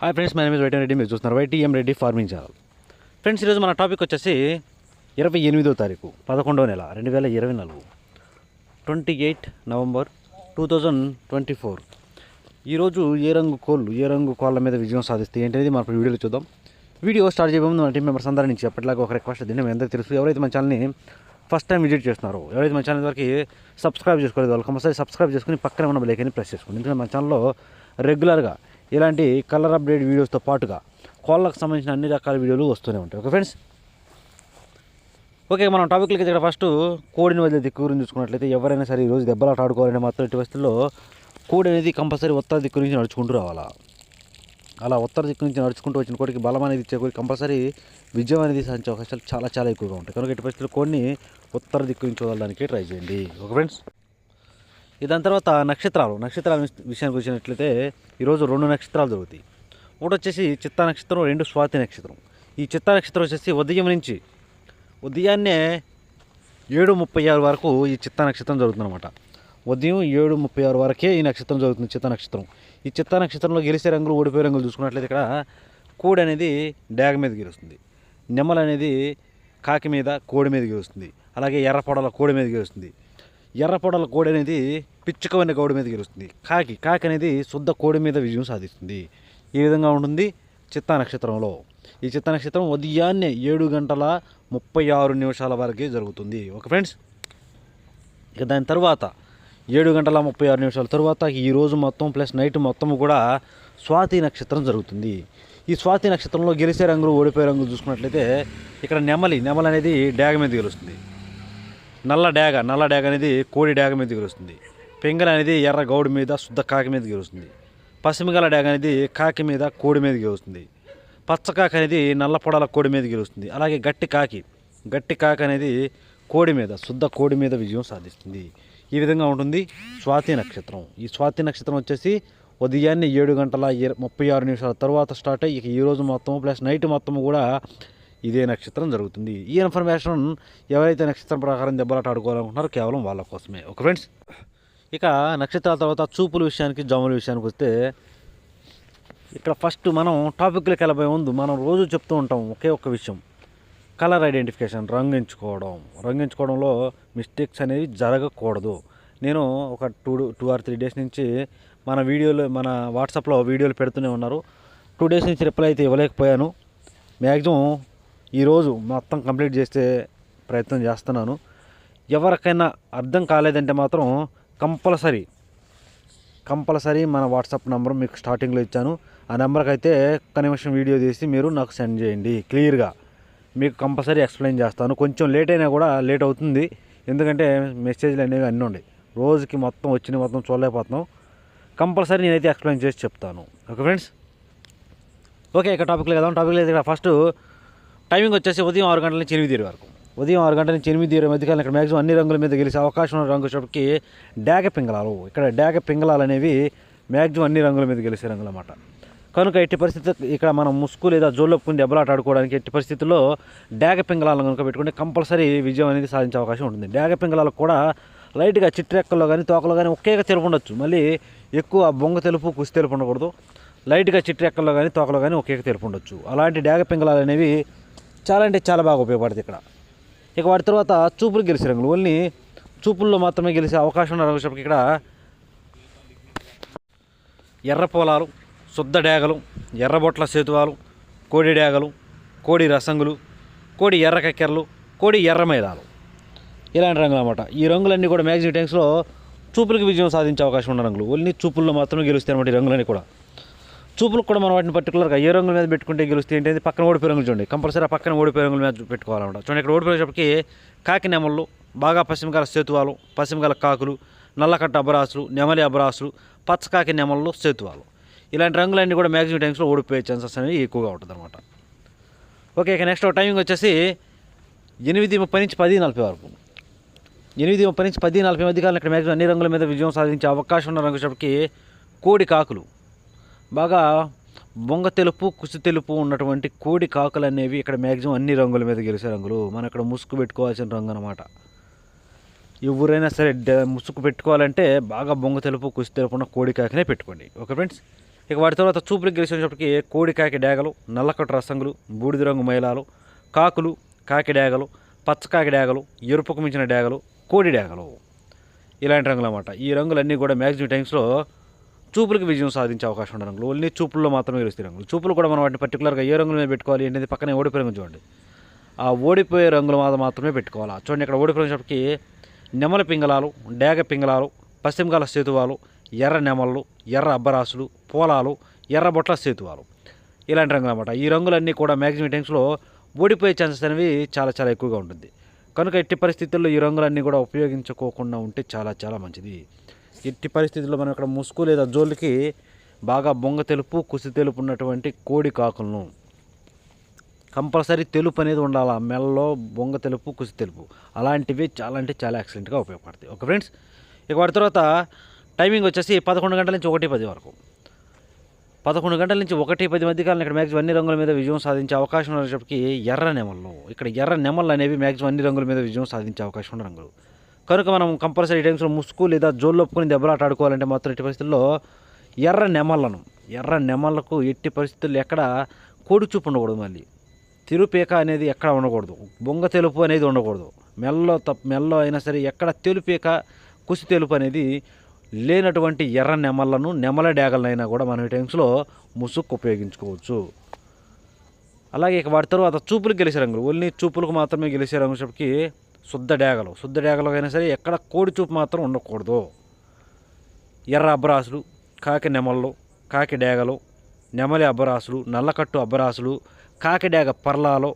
Hi friends, my name is YTM Reddy. మీరు చూస్తున్నారు YTM Reddy farming channel. Friends, ఈరోజు మన టాపిక్ వచ్చేసి 28వ తారీఖు 11వ నెల 2024, 28 నవంబర్ 2024. ఈరోజు ఏ రంగు కోళ్ళ మీద విజయం సాధిస్తే ఏంటనేది మనం వీడియోలో చూద్దాం. వీడియో స్టార్ట్ చేయబోయే ముందు మన టీం మెంబర్స్ అందరి నుంచి ఎప్పటిలాగా ఒక రిక్వెస్ట్ దీన్ని మీ అందరికీ తెలుసు. ఎవరైతే మన ఛానల్ని ఫస్ట్ టైం విజిట్ చేస్తున్నారో, ఎవరైతే మన ఛానల్ వరకు సబ్స్క్రైబ్ చేసుకోలేదు వాళ్ళు కంపల్సరీ సబ్స్క్రైబ్ చేసుకుని పక్కన ఉన్న బెల్ ఐకాన్ని ప్రెస్ చేసుకోండి. ఎందుకంటే మన ఛానల్లో రెగ్యులర్గా ఇలాంటి కలర్ అప్డేట్ వీడియోస్తో పాటుగా కోళ్ళకు సంబంధించిన అన్ని రకాల వీడియోలు వస్తూనే ఉంటాయి. ఓకే ఫ్రెండ్స్, ఓకే మనం టాపిక్లకి ఇక్కడ ఫస్ట్ కోడిని వదిలే దిక్కు గురించి చూసుకున్నట్లయితే ఎవరైనా సరే ఈరోజు దెబ్బలాట ఆడుకోవాలంటే మాత్రం ఇటు పరిస్థితుల్లో కోడి అనేది కంపల్సరీ ఉత్తర దిక్కు నుంచి నడుచుకుంటూ రావాలా. అలా ఉత్తర దిక్కు నుంచి నడుచుకుంటూ వచ్చిన కోడికి బలం అనేది ఇచ్చే కోడి కంపల్సరీ విజయం అనేది సాధించే అవకాశాలు చాలా చాలా ఎక్కువగా ఉంటాయి. కనుక ఇటు పరిస్థితుల్లో కోడిని ఉత్తర దిక్కు నుంచి వదలడానికి ట్రై చేయండి. ఓకే ఫ్రెండ్స్, దాని తర్వాత నక్షత్రాల విషయానికి వచ్చినట్లయితే ఈరోజు 2 నక్షత్రాలు జరుగుతాయి. ఒకటి వచ్చేసి చిత్తా నక్షత్రం, 2 స్వాతి నక్షత్రం. ఈ చిత్తా నక్షత్రం వచ్చేసి ఉదయాన్నే 7:36 వరకు ఈ చిత్తా నక్షత్రం జరుగుతుందన్నమాట. ఉదయం 7:36 వరకే ఈ నక్షత్రం జరుగుతుంది, చిత్తా నక్షత్రం. ఈ చిత్తా నక్షత్రంలో గెలిచే రంగులు, ఓడిపోయే రంగులు చూసుకున్నట్లయితే ఇక్కడ కోడి అనేది డాగ మీద గెలుస్తుంది, నెమల అనేది కాకి మీద కోడి మీద గెలుస్తుంది, అలాగే ఎర్రపొడల కోడి మీద గెలుస్తుంది. ఎర్రపొడల కోడి అనేది పిచ్చుకవన్న కోడి మీద గెలుస్తుంది. కాకి అనేది శుద్ధ కోడి మీద విజయం సాధిస్తుంది. ఈ విధంగా ఉంటుంది చిత్తా నక్షత్రంలో. ఈ చిత్తా నక్షత్రం ఉదయాన్నే 7:36 వరకే జరుగుతుంది. ఓకే ఫ్రెండ్స్, ఇక దాని తర్వాత 7:36 తర్వాత ఈరోజు మొత్తం ప్లస్ నైట్ మొత్తం కూడా స్వాతి నక్షత్రం జరుగుతుంది. ఈ స్వాతి నక్షత్రంలో గెలిచే రంగులు, ఓడిపోయే రంగులు చూసుకున్నట్లయితే ఇక్కడ నెమల అనేది డాగ మీద గెలుస్తుంది. నల్ల డాగ అనేది కోడి డాగ మీద గెలుస్తుంది. పెంగల అనేది ఎర్ర గౌడి మీద శుద్ధ కాకి మీద గెలుస్తుంది. పశ్చిమగల డాగ అనేది కాకి మీద కోడి మీద గెలుస్తుంది. పచ్చకాకి అనేది నల్ల పొడల కోడి మీద గెలుస్తుంది. అలాగే గట్టి కాకి అనేది కోడి మీద శుద్ధ కోడి మీద విజయం సాధిస్తుంది. ఈ విధంగా ఉంటుంది స్వాతి నక్షత్రం. ఈ స్వాతి నక్షత్రం వచ్చేసి ఉదయాన్నే 7:36 తర్వాత స్టార్ట్ అయ్యి ఇక ఈరోజు మొత్తం ప్లస్ నైట్ మొత్తం కూడా ఇదే నక్షత్రం జరుగుతుంది. ఈ ఇన్ఫర్మేషన్ ఎవరైతే నక్షత్రం ప్రకారం దెబ్బలాట ఆడుకోవాలనుకుంటున్నారో కేవలం వాళ్ళ కోసమే. ఓకే ఫ్రెండ్స్, ఇక నక్షత్రాల తర్వాత చూపుల విషయానికి, జాముల విషయానికి వస్తే ఇక్కడ ఫస్ట్ మనం టాపిక్లోకి వెళ్ళబోయే ముందు మనం రోజు చెప్తూ ఉంటాం ఒకే ఒక్క విషయం, కలర్ ఐడెంటిఫికేషన్, రంగు ఎంచుకోవడంలో మిస్టేక్స్ అనేవి జరగకూడదు. నేను ఒక 2 or 3 డేస్ నుంచి మన వాట్సాప్లో వీడియోలు పెడుతూనే ఉన్నారు. 2 డేస్ నుంచి రిప్లై అయితే ఇవ్వలేకపోయాను. మ్యాక్సిమం ఈరోజు మొత్తం కంప్లీట్ చేసే ప్రయత్నం చేస్తున్నాను. ఎవరికైనా అర్థం కాలేదంటే మాత్రం కంపల్సరీ మన వాట్సాప్ నెంబర్ మీకు స్టార్టింగ్లో ఇచ్చాను. ఆ నెంబర్కి అయితే ఒక్క నిమిషం వీడియో తీసి మీరు నాకు సెండ్ చేయండి. క్లియర్గా మీకు కంపల్సరీ ఎక్స్ప్లెయిన్ చేస్తాను. కొంచెం లేట్ అయినా కూడా లేట్ అవుతుంది, ఎందుకంటే మెసేజ్లు అనేవి అన్నీ ఉన్నాయి. రోజుకి మొత్తం చూడలేకపోతున్నాం. కంపల్సరీ నేనైతే ఎక్స్ప్లెయిన్ చేసి చెప్తాను. ఓకే ఫ్రెండ్స్, ఓకే ఇక టాపిక్లో కదా. ఇక్కడ ఫస్ట్ టైమింగ్ వచ్చేసి ఉదయం 6 గంటల నుంచి 8 వరకు. ఉదయం 6 గంటల నుంచి 8 మధ్యకాలం ఇక్కడ మ్యాక్సిమం అన్ని రంగుల మీద గెలిచే అవకాశం ఉన్న రంగు వచ్చేటప్పటికి డాగ పింగళాలు. ఇక్కడ డాగ పింగళాలు అనేవి మ్యాక్సిమం అన్ని రంగుల మీద గెలిచే రంగులు అన్నమాట. కనుక ఎట్టి పరిస్థితి ఇక్కడ మనం ముసుగు లేదా జోళ్ళొప్పుకుని దెబ్బలాట ఆడుకోవడానికి ఎట్టి పరిస్థితుల్లో డాగ పింగళాలను కనుక పెట్టుకుంటే కంపల్సరీ విజయం అనేది సాధించే అవకాశం ఉంటుంది. డాగ పింగళాలకు కూడా లైట్గా చిట్రెక్కల్లో కానీ తోకలో కానీ ఒకేగా తెలుపు ఉండొచ్చు. మళ్ళీ ఎక్కువ బొంగ తెలుపు, కుసి తెలుపు ఉండకూడదు. లైట్గా చిట్రెక్కల్లో కానీ తోకలో కానీ ఒకేగా తెలుపు ఉండొచ్చు. అలాంటి డాగ పింగళాలు అనేవి చాలా అంటే చాలా బాగా ఉపయోగపడుతుంది ఇక్కడ. ఇక వాటి తర్వాత చూపులు గెలిచే రంగులు, ఓన్లీ చూపుల్లో మాత్రమే గెలిచే అవకాశం ఉన్న రంగు ఇక్కడ ఎర్ర పొలాలు, శుద్ధ డాగలు, ఎర్రబొట్ల సేతువాలు, కోడి డాగలు, కోడి రసంగులు, కోడి ఎర్ర కక్కెరలు, కోడి ఎర్ర మైదాలు, ఇలాంటి రంగులు అన్నమాట. ఈ రంగులన్నీ కూడా మ్యాక్సిమం టైమ్స్లో చూపులకు విజయం సాధించే అవకాశం ఉన్న రంగులు. ఓన్లీ చూపుల్లో మాత్రమే గెలుస్తాయి అన్నమాట ఈ రంగులన్నీ కూడా. చూపులకు కూడా మనం వాటిని పర్టికులర్గా ఏ రంగుల మీద పెట్టుకుంటే గెలుస్తాయి ఏంటంటే పక్కన ఓడిపోయే రంగులు చూడండి. కంపల్సరీ ఆ పక్కన ఓడిపోయే రంగుల మీద పెట్టుకోవాలన్నమాట. చూడండి, ఇక్కడ ఓడిపోయేటప్పటికి కాకి నెమళ్ళు, బాగా పశ్చిమగల సేతువాలు, పశ్చిమగల కాకులు, నల్లకట్ట అబరాసులు, నెమలి అబరాసులు, పచ్చకాకి నెమళ్ళు, సేతువాలు, ఇలాంటి రంగులన్నీ కూడా మ్యాక్సిమం టైమ్స్లో ఓడిపోయే ఛాన్సెస్ అనేవి ఎక్కువగా ఉంటుంది అనమాట. ఓకే, ఇక నెక్స్ట్ టైమింగ్ వచ్చేసి 8:30 నుంచి 10:40 వరకు. 8:30 నుంచి 10:40 మధ్య కాలం ఇక్కడ మ్యాక్సిమం అన్ని రంగుల మీద విజయం సాధించే అవకాశం ఉన్న రంగు వచ్చేటప్పటికి కోడి కాకులు, బాగా బొంగ తెలుపు, కుసి తెలుపు ఉన్నటువంటి కోడి కాకులు అనేవి ఇక్కడ మ్యాక్సిమం అన్ని రంగుల మీద గెలిచే రంగులు. మనం ఇక్కడ ముసుగు పెట్టుకోవాల్సిన రంగు అనమాట. ఎవరైనా సరే ముసుగు పెట్టుకోవాలంటే బాగా బొంగ తెలుపు, కుసి తెలుపు ఉన్న కోడి కాకినే పెట్టుకోండి. ఓకే ఫ్రెండ్స్, ఇక వాటి తర్వాత చూపులకు గెలిచేటప్పటికి కోడి కాకి డేగలు, నల్లకట్టు రసంగులు, బూడిద రంగు మైలాలు, కాకులు, కాకి డేగలు, పచ్చకాకి డేగలు, ఎరుపుకు మించిన డేగలు, కోడి డేగలు, ఇలాంటి రంగులు అన్నమాట. ఈ రంగులన్నీ కూడా మ్యాక్సిమం టైమ్స్లో చూపులకు విజయం సాధించే అవకాశం ఉన్న రంగులు. ఓన్లీ చూపుల్లో మాత్రమే గెలుస్తాయి రంగులు. చూపులు కూడా మనం వాటిని పర్టికులర్గా ఏ రంగుల మీద పెట్టుకోవాలి అనేది పక్కనే ఓడిపోయే రంగు చూడండి. ఆ ఓడిపోయే రంగుల మీద మాత్రమే పెట్టుకోవాలి. చూడండి ఇక్కడ ఓడిపోయినప్పటికీ నెమల పింగళాలు, డేగ పింగళాలు, పశ్చిమకాల సేతువాలు, ఎర్ర నెమళ్ళు, ఎర్ర అబ్బరాసులు, పోలాలు, ఎర్ర బొట్ల సేతువాలు, ఇలాంటి రంగులు అన్నమాట. ఈ రంగులన్నీ కూడా మ్యాక్సిమం టైమ్స్లో ఓడిపోయే ఛాన్సెస్ అనేవి చాలా చాలా ఎక్కువగా ఉంటుంది. కనుక ఎట్టి పరిస్థితుల్లో ఈ రంగులన్నీ కూడా ఉపయోగించుకోకుండా ఉంటే చాలా చాలా మంచిది. ఎట్టి పరిస్థితుల్లో మనం ఇక్కడ ముసుగు లేదా జోళ్ళకి బాగా బొంగ తెలుపు, కుసి తెలుపు ఉన్నటువంటి కోడి కాకులను కంపల్సరీ తెలుపు అనేది ఉండాలి. మెల్లో బొంగ తెలుపు, కుసి తెలుపు అలాంటివి చాలా అంటే చాలా ఎక్సలెంట్గా ఉపయోగపడతాయి. ఓకే ఫ్రెండ్స్, ఇక వాటి తర్వాత టైమింగ్ వచ్చేసి 11 గంటల నుంచి 1:10 వరకు. 11 గంటల నుంచి 1:10 మధ్య కాలం ఇక్కడ మ్యాక్సిమం అన్ని రంగుల మీద విజయం సాధించే అవకాశం ఉన్నప్పటికీ ఎర్ర నెమళ్ళు, ఇక్కడ ఎర్ర నెమళ్ళు అనేవి మ్యాక్సిమం అన్ని రంగుల మీద విజయం సాధించే అవకాశం ఉన్న రంగులు. కనుక మనం కంపల్సరీ టైమ్స్లో ముసుగు లేదా జోళ్ళు ఒప్పుకొని దెబ్బలాట ఆడుకోవాలంటే మాత్రం ఎట్టి పరిస్థితుల్లో ఎర్ర నెమళ్ళకు ఎట్టి పరిస్థితుల్లో ఎక్కడ కోడి చూపు ఉండకూడదు, మళ్ళీ తిరుపేక అనేది ఎక్కడ ఉండకూడదు, బొంగ తెలుపు అనేది ఉండకూడదు, మెల్లో అయినా సరే ఎక్కడ తెలుపేక, కుసి తెలుపు అనేది లేనటువంటి ఎర్ర నెమళ్ళను, నెమల డేగలనైనా కూడా మనం ఈ టైమ్స్లో ముసుగు ఉపయోగించుకోవచ్చు. అలాగే ఇక వాటి తర్వాత చూపులకు గెలిచే రంగులు, ఓన్లీ చూపులకు మాత్రమే గెలిచే రంగులకి శుద్ధ డేగలు అయినా సరే ఎక్కడ కోడి చూపు మాత్రం ఉండకూడదు. ఎర్ర అబ్బరాసులు, కాకి నెమళ్ళు, కాకి డేగలు, నెమలి అబ్బరాసులు, నల్లకట్టు అబ్బరాసులు, కాకి డేగ పర్లాలు,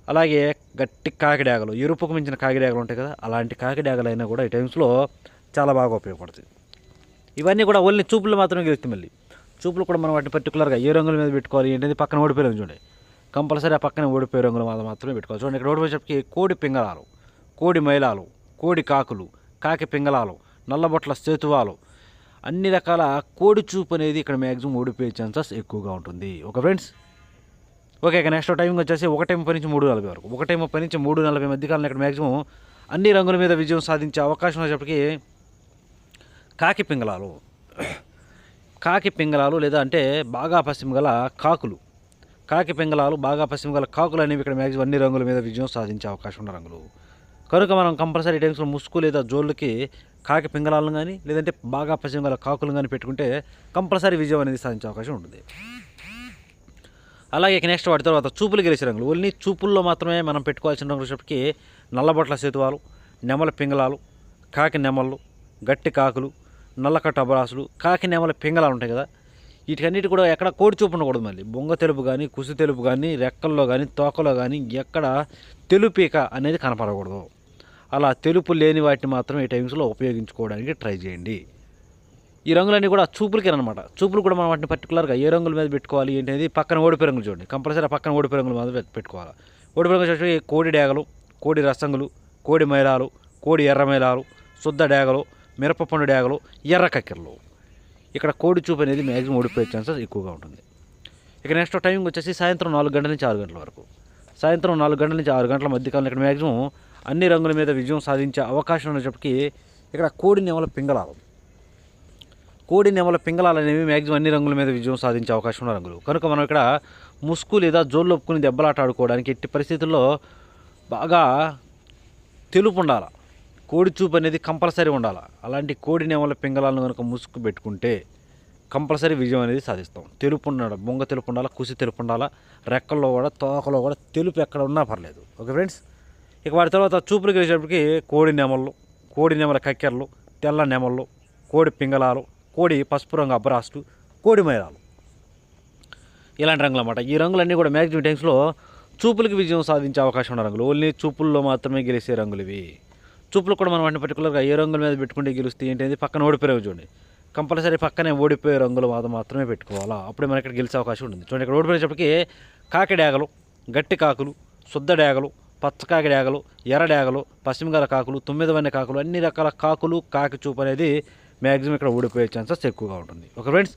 అలాగే గట్టి కాకి డేగలు, ఎరుపుకు మించిన కాకి డేగలు ఉంటాయి కదా, అలాంటి కాకి డేగలు అయినా కూడా ఈ టైమ్స్లో చాలా బాగా ఉపయోగపడుతుంది. ఇవన్నీ కూడా ఓన్లీ చూపులు మాత్రమే గెలుస్తాయి. మళ్ళీ చూపులు కూడా మనం వాటిని పర్టికులర్గా ఏ రంగుల మీద పెట్టుకోవాలి ఏంటంటే పక్కన ఓడిపోయే రంగు చూడండి. కంపల్సరీ ఆ పక్కన ఓడిపోయే రంగుల మీద మాత్రమే పెట్టుకోవాలి. చూడండి ఇక్కడ ఓడిపోయేటప్పటికి కోడి పింగళాలు, కోడి మైలాలు, కోడి కాకులు, కాకి పింగళాలు, నల్లబొట్ల సేతువాలు, అన్ని రకాల కోడి చూపు అనేది ఇక్కడ మ్యాక్సిమం ఓడిపోయే ఛాన్సెస్ ఎక్కువగా ఉంటుంది. ఓకే ఫ్రెండ్స్, ఓకే ఇక నెక్స్ట్ టైమింగ్ వచ్చేసి 1:30 నుంచి 3:40 వరకు. 1:30 నుంచి 3:40 మధ్యకాలంలో ఇక్కడ మ్యాక్సిమం అన్ని రంగుల మీద విజయం సాధించే అవకాశం వచ్చేప్పటికి కాకి పింగళాలు లేదా అంటే బాగా పశ్చిమ గల కాకులు, కాకి పింగళాలు, బాగా పశ్చిమ గల కాకులు అనేవి ఇక్కడ మ్యాక్సిమం అన్ని రంగుల మీద విజయం సాధించే అవకాశం ఉన్న రంగులు. కనుక మనం కంపల్సరీ టైమ్స్లో ముసుగు లేదా జోళ్ళకి కాకి పింగళాలను కానీ లేదంటే బాగా పశ్చిమ గల కాకులు కానీ పెట్టుకుంటే కంపల్సరీ విజయం అనేది సాధించే అవకాశం ఉంటుంది. అలాగే నెక్స్ట్ వాటి తర్వాత చూపులు గెలిచే రంగులు, ఓన్లీ చూపుల్లో మాత్రమే మనం పెట్టుకోవాల్సిన రంగులకి నల్లబొట్ల సేతువాలు, నెమల పింగళాలు, కాకి నెమళ్ళు, గట్టి కాకులు, నల్లకట్టు అబ్బరాసులు, కాకి నెమల పింగళాలు ఉంటాయి కదా, వీటికన్నిటి కూడా ఎక్కడ కోడి చూపు ఉండకూడదు. మళ్ళీ బొంగ తెలుపు కానీ, కుసి తెలుపు కానీ, రెక్కల్లో కానీ, తోకలో కానీ ఎక్కడ తెలుపీక అనేది కనపడకూడదు. అలా తెలుపు లేని వాటిని మాత్రం ఈ టైమ్స్లో ఉపయోగించుకోవడానికి ట్రై చేయండి. ఈ రంగులన్నీ కూడా చూపులకి అనమాట. చూపులు కూడా మనం వాటిని పర్టికులర్గా ఏ రంగుల మీద పెట్టుకోవాలి ఏంటనేది పక్కన ఓడిపోయే రంగులు చూడండి. కంపల్సరీ పక్కన ఓడిపోయే రంగుల మీద పెట్టుకోవాలి. ఓడిపోయే రంగులు వచ్చి కోడి డేగలు, కోడి రసంగులు, కోడి మైలాలు, కోడి ఎర్ర మైలాలు, శుద్ధ డేగలు, మిరపపండు డేగలు, ఎర్ర కక్కెరలు. ఇక్కడ కోడి చూపు అనేది మ్యాక్సిమం ఓడిపోయే ఛాన్సెస్ ఎక్కువగా ఉంటుంది. ఇక నెక్స్ట్ టైమింగ్ వచ్చేసి సాయంత్రం 4 గంటల నుంచి 6 గంటల వరకు. సాయంత్రం 4 గంటల నుంచి 6 గంటల మధ్యకాలంలో ఇక్కడ మ్యాక్సిమం అన్ని రంగుల మీద విజయం సాధించే అవకాశం ఉన్నప్పటికీ ఇక్కడ కోడి నెమల పింగళాలు అనేవి మ్యాక్సిమం అన్ని రంగుల మీద విజయం సాధించే అవకాశం ఉన్న రంగులు. కనుక మనం ఇక్కడ ముసుగు లేదా జోళ్ళు ఒప్పుకుని దెబ్బలాట ఆడుకోవడానికి ఎట్టి పరిస్థితుల్లో బాగా తెలుపు ఉండాలి, కోడి చూపు అనేది కంపల్సరీ ఉండాలి. అలాంటి కోడి నెమల పింగళాలను కనుక ముసుగు పెట్టుకుంటే కంపల్సరీ విజయం అనేది సాధిస్తాం. తెలుపు ఉండాలి, బొంగ తెలుపు ఉండాలి, కుసి తెలుపు ఉండాలి, రెక్కల్లో కూడా తోకలో కూడా తెలుపు ఎక్కడ ఉన్నా పర్లేదు. ఓకే ఫ్రెండ్స్, ఇక వాటి తర్వాత చూపులు గెలిచేటప్పటికి కోడి నెమళ్ళు, కోడి నెమల కక్కెరలు, తెల్ల నెమళ్ళు, కోడి పింగళాలు, కోడి పసుపు రంగు అబ్బరాసులు, కోడి మైలాలు, ఇలాంటి రంగులు అన్నమాట. ఈ రంగులన్నీ కూడా మ్యాక్సిమం టైమ్స్లో చూపులకి విజయం సాధించే అవకాశం ఉన్న రంగులు. ఓన్లీ చూపుల్లో మాత్రమే గెలిచే రంగులు ఇవి. చూపులు కూడా మనం వాటిని పర్టికులర్గా ఏ రంగుల మీద పెట్టుకుంటే గెలుస్తాయి ఏంటి అనేది పక్కన ఓడిపోయే చూడండి. కంపల్సరీ పక్కనే ఓడిపోయే రంగుల మీద మాత్రమే పెట్టుకోవాలా, అప్పుడే మనకి ఇక్కడ గెలిచే అవకాశం ఉంటుంది. చూడండి ఇక్కడ ఓడిపోయేటప్పటికి కాకి డేగలు, గట్టి కాకులు, శుద్ధ డేగలు, పచ్చకాకి డేగలు, ఎర్ర డేగలు, పశ్చిమగల కాకులు, 9 వన్నె కాకులు, అన్ని రకాల కాకులు, కాకి చూపు అనేది మ్యాక్సిమం ఇక్కడ ఓడిపోయే ఛాన్సెస్ ఎక్కువగా ఉంటుంది. ఓకే ఫ్రెండ్స్,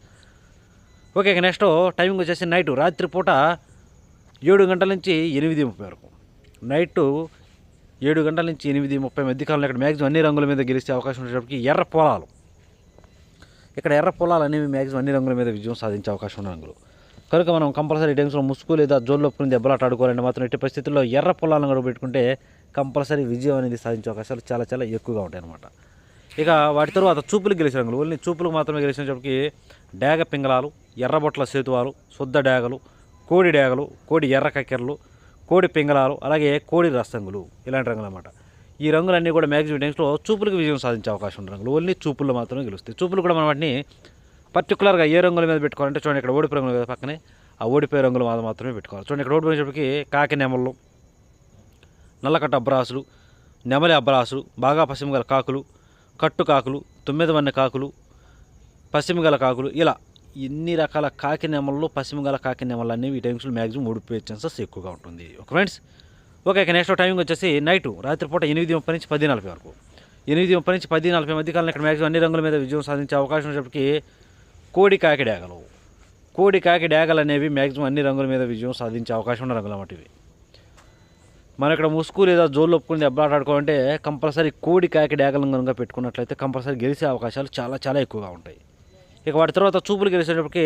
ఓకే ఇక నెక్స్ట్ టైమింగ్ వచ్చేసి నైట్ రాత్రిపూట 7 గంటల నుంచి 8:30 వరకు. నైట్ 7 గంటల నుంచి 8:30 మధ్యకాలంలో ఇక్కడ మ్యాక్సిమం అన్ని రంగుల మీద గెలిచే అవకాశం ఉండేటప్పటికి ఎర్ర పొలాలు, ఇక్కడ ఎర్ర పొలాలు అనేవి మ్యాక్సిమం అన్ని రంగుల మీద విజయం సాధించే అవకాశం ఉన్న రంగులు. కనుక మనం కంపల్సరీ టైమ్స్లో ముసుగు లేదా జోలు ఒప్పుకుని దెబ్బలాట ఆడుకోవాలంటే మాత్రం ఎట్టి పరిస్థితుల్లో ఎర్ర పొలాలను కూడా పెట్టుకుంటే కంపల్సరీ విజయం అనేది సాధించే అవకాశాలు చాలా చాలా ఎక్కువగా ఉంటాయి అన్నమాట. ఇక వాటి తర్వాత చూపులు గెలిచిన రంగులు, ఓన్లీ చూపులకు మాత్రమే గెలిచినప్పటికీ డేగ పింగళాలు, ఎర్రబొట్ల సేతువాలు, శుద్ధ డేగలు, కోడి డేగలు, కోడి ఎర్ర కక్కెరలు, కోడి పింగళాలు, అలాగే కోడి రసంగులు, ఇలాంటి రంగులు అన్నమాట. ఈ రంగులన్నీ కూడా మ్యాక్సిమం టైమ్స్లో చూపులకు విజయం సాధించే అవకాశం ఉన్న రంగులు. ఓన్లీ చూపుల్లో మాత్రమే గెలుస్తాయి. చూపులు కూడా మనం వాటిని పర్టికులర్గా ఏ రంగుల మీద పెట్టుకోవాలంటే చూడండి, ఇక్కడ ఓడిపోయే రంగులు కదా పక్కనే, ఆ ఓడిపోయే రంగులు మాత్రమే పెట్టుకోవాలి. చూడండి, ఇక్కడ ఓడిపోయేటప్పటికి కాకి నెమళ్ళు, నల్లకట్ట అబ్బరాసులు, నెమలి అబ్బరాసులు, బాగా పశ్చిమగల కాకులు, కట్టు కాకులు, 9 వన్నె కాకులు, పశ్చిమగల కాకులు, ఇలా ఇన్ని రకాల కాకి నెమళ్ళు, పశ్చిమగల కాకి నెమళ్ళు అనేవి ఈ టైమ్స్లో మ్యాక్సిమం ఓడిపోయే ఛాన్సెస్ ఎక్కువగా ఉంటుంది. Okay friends, okay. ఇక నెక్స్ట్ టైమింగ్ వచ్చేసి నైటు రాత్రిపూట 8:30 నుంచి 10:40 వరకు. 8:30 నుంచి 10:40 మధ్యకాలంలో ఇక్కడ మ్యాక్సిమం అన్ని రంగుల మీద విజయం సాధించే అవకాశం ఉన్నప్పటికీ కోడి కాకి డేగలు, కోడి కాకి డేగలు అనేవి మ్యాక్సిమం అన్ని రంగుల మీద విజయం సాధించే అవకాశం ఉన్న రంగులు అన్నమాట ఇవి. మనం ఇక్కడ ముసుగు లేదా జోలు ఒప్పుకుని దెబ్బలాట ఆడుకోవాలంటే కంపల్సరీ కోడి కాకి డేగలను కనుక పెట్టుకున్నట్లయితే కంపల్సరీ గెలిచే అవకాశాలు చాలా చాలా ఎక్కువగా ఉంటాయి. ఇక వాటి తర్వాత చూపులు గెలిచేటప్పటికి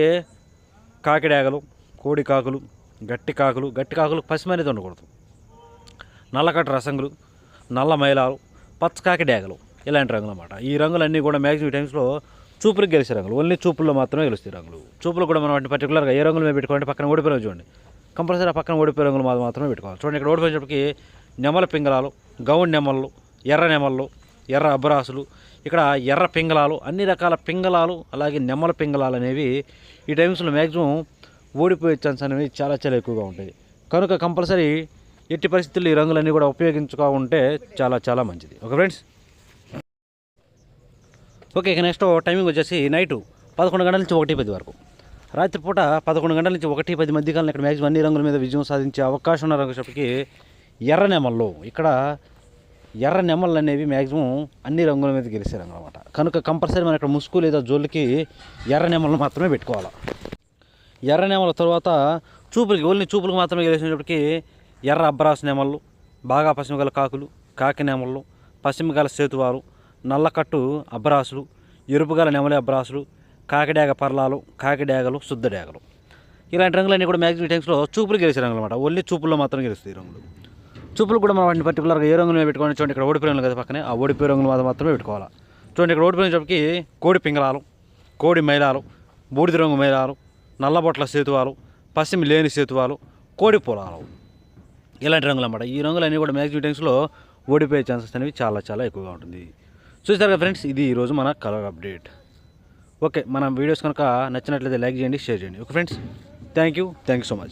కాకి డేగలు, కోడి కాకులు, గట్టి కాకులు, గట్టి కాకులు పశ్చిమ అనేది ఉండకూడదు, నల్లకట్ట రసంగులు, నల్ల మైలాలు, పచ్చకాకి డేగలు, ఇలాంటి రంగులు అన్నమాట. ఈ రంగులన్నీ కూడా మ్యాక్సిమం టైమ్స్లో చూపులకు గెలిచే రంగులు. ఓన్లీ చూపుల్లో మాత్రమే గెలుస్తాయి రంగులు. చూపులు కూడా మనం వాటిని పర్టికులర్గా ఏ రంగుల మీద పెట్టుకోవాలంటే పక్కన ఓడిపోయిన చూడండి, కంపల్సరీ ఆ పక్కన ఓడిపోయే రంగులు మాత్రమే పెట్టుకోవాలి. చూడండి, ఇక్కడ ఓడిపోయేటప్పటికి నెమల పింగళాలు, గౌన్ నెమళ్ళు, ఎర్ర నెమళ్ళు, ఎర్ర అబ్బరాసులు, ఇక్కడ ఎర్ర పింగళాలు, అన్ని రకాల పింగళాలు, అలాగే నెమల పింగళాలు అనేవి ఈ టైమ్స్లో మ్యాక్సిమం ఓడిపోయే ఛాన్స్ అనేవి చాలా చాలా ఎక్కువగా ఉంటాయి. కనుక కంపల్సరీ ఎట్టి పరిస్థితుల్లో ఈ రంగులన్నీ కూడా ఉపయోగించుకో ఉంటే చాలా చాలా మంచిది. Okay friends, okay. ఇక నెక్స్ట్ టైమింగ్ వచ్చేసి నైటు 11 గంటల నుంచి 1:10 వరకు. రాత్రిపూట 11 గంటల నుంచి 1:10 మధ్యకాలంలో ఇక్కడ మ్యాక్సిమం అన్ని రంగుల మీద విజయం సాధించే అవకాశం ఉన్న రంగులకి ఎర్ర నెమళ్ళు, ఇక్కడ ఎర్ర నెమళ్ళు అనేవి మ్యాక్సిమం అన్ని రంగుల మీద గెలిచే రంగులు అనమాట. కనుక కంపల్సరీ మనం ఇక్కడ ముసుగు లేదా జోళ్ళకి ఎర్ర నెమళ్ళు మాత్రమే పెట్టుకోవాలి. ఎర్ర నెమల తర్వాత చూపులకి, ఓన్లీ చూపులకు మాత్రమే గెలిచినప్పటికీ ఎర్ర అబ్బరాసు నెమళ్ళు, బాగా పశ్చిమగల కాకులు, కాకి నెమళ్ళు, పశ్చిమగల సేతువాలు, నల్లకట్టు అబ్బరాసులు, ఎరుపుగల నెమలి అబ్బరాసులు, కాకిడేగ పర్లాలు, కాకిడేగలు, శుద్ధ డేగలు, ఇలాంటి రంగులన్నీ కూడా మ్యాక్సిమం టైమ్స్లో చూపులు గెలిచే రంగులు అనమాట. ఓన్లీ చూపుల్లో మాత్రం గెలుస్తాయి ఈ రంగులు. చూపులు కూడా మనం వాటిని పర్టికులర్గా ఏ రంగులు పెట్టుకోవాలి. చూడండి, ఇక్కడ ఓడిపోయే రంగులు కదా పక్కనే, ఆ ఓడిపోయే రంగులు మాత్రమే పెట్టుకోవాలి. చూడండి, ఇక్కడ ఓడిపోయినప్పటికీ కోడి పింగళాలు, కోడి మైలాలు, బూడిద రంగు మైలాలు, నల్లబొట్ల సేతువాలు, పశ్చిమ లేని సేతువాలు, కోడి పొలాలు, ఇలాంటి రంగులు అన్నమాట. ఈ రంగులన్నీ కూడా మ్యాక్సిమం టైమ్స్లో ఓడిపోయే ఛాన్సెస్ అనేవి చాలా చాలా ఎక్కువగా ఉంటుంది. చూసారు కదా ఫ్రెండ్స్, ఇది ఈరోజు మన కలర్ అప్డేట్. ఓకే, మన వీడియోస్ కనుక నచ్చినట్లయితే లైక్ చేయండి, షేర్ చేయండి. Okay friends, thank you so much.